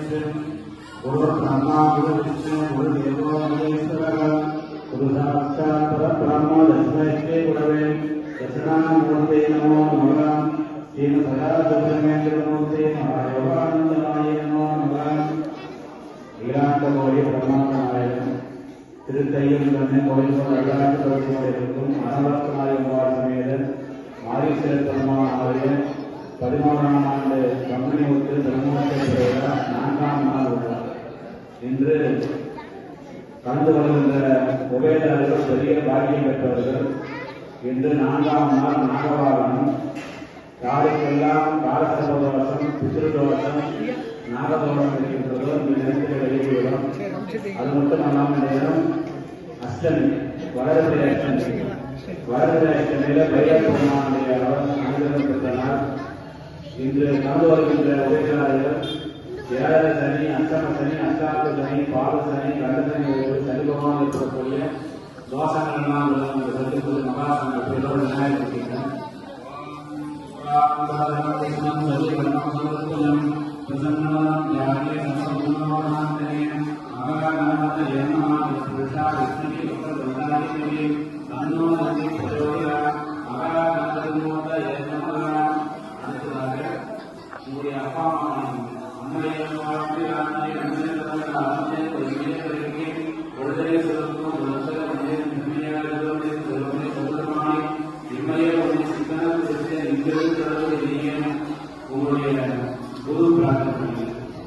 गुरु ब्रह्मा गुरु विष्णु गुरु देवो महेश्वरः गुरु साक्षात् परब्रह्म तस्मै श्री गुरवे दक्षिणामूर्ते नमो नमः श्री सदाशिवमेन्द्रमूर्ते महायोगानन्दमाय नमो नमः ஈராண்டகோடி பிரம்மாண்டநாயகன் திருத்தையில் தன்னை கோயில்கள் அல்லாட்டு இருக்கும் அனவர்த்தநாயகன் சமேத மாரீஸ்வர பெருமான் ஆலய 11ஆம் ஆண்டு கம்பனிமுத்து பிரம்மோற்சவ திருவிழா 4ஆம் நாள் உள்ளார். இன்று கலந்து வருகின்ற உபயதாரர்கள் பெரிய பாக்கியம் பெற்றவர்கள். இன்று 4ஆம் நாள் நாகவாகனம். யாருக்கெல்லாம் காலசர்வதோஷம் பித்ருதோஷம் நாகதோஷம் இருக்கின்றதோ இந்த நேரத்தில் வெளியிடுகிறோம். அது மட்டும் அல்லாமல் நேரம் அஷ்டமி வளர்பிறை அஷ்டமி. வளர்பிறை அஷ்டமியில பைரவருடைய அனுகிரகம் பெற்ற நாள். இன்று கலந்து வருகின்ற உபயதாரர்கள் ஏழரை சனி அஷ்டம சனி அஷ்டாத்து சனி பால சனி கண்ட சனி சரிபமாக இருக்கக்கூடிய தோஷங்கள் எல்லாம் இந்த சந்திப்பது மகாசங்கத்தோடு விநாயகர் இருக்கின்றன.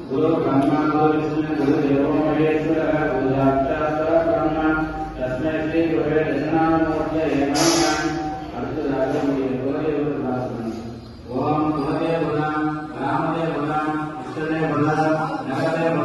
गुरु ब्रह्मा गुरु विष्णु गुरु देवो महेश्वरः गुरु साक्षात् परब्रह्म तस्मै श्री गुरवे दक्षिणामूर्तये नमः. அடுத்ததாக குலதெய்வ ஓம் குலதேவ ராமதேவ இஷ்டதேவ நகதேவ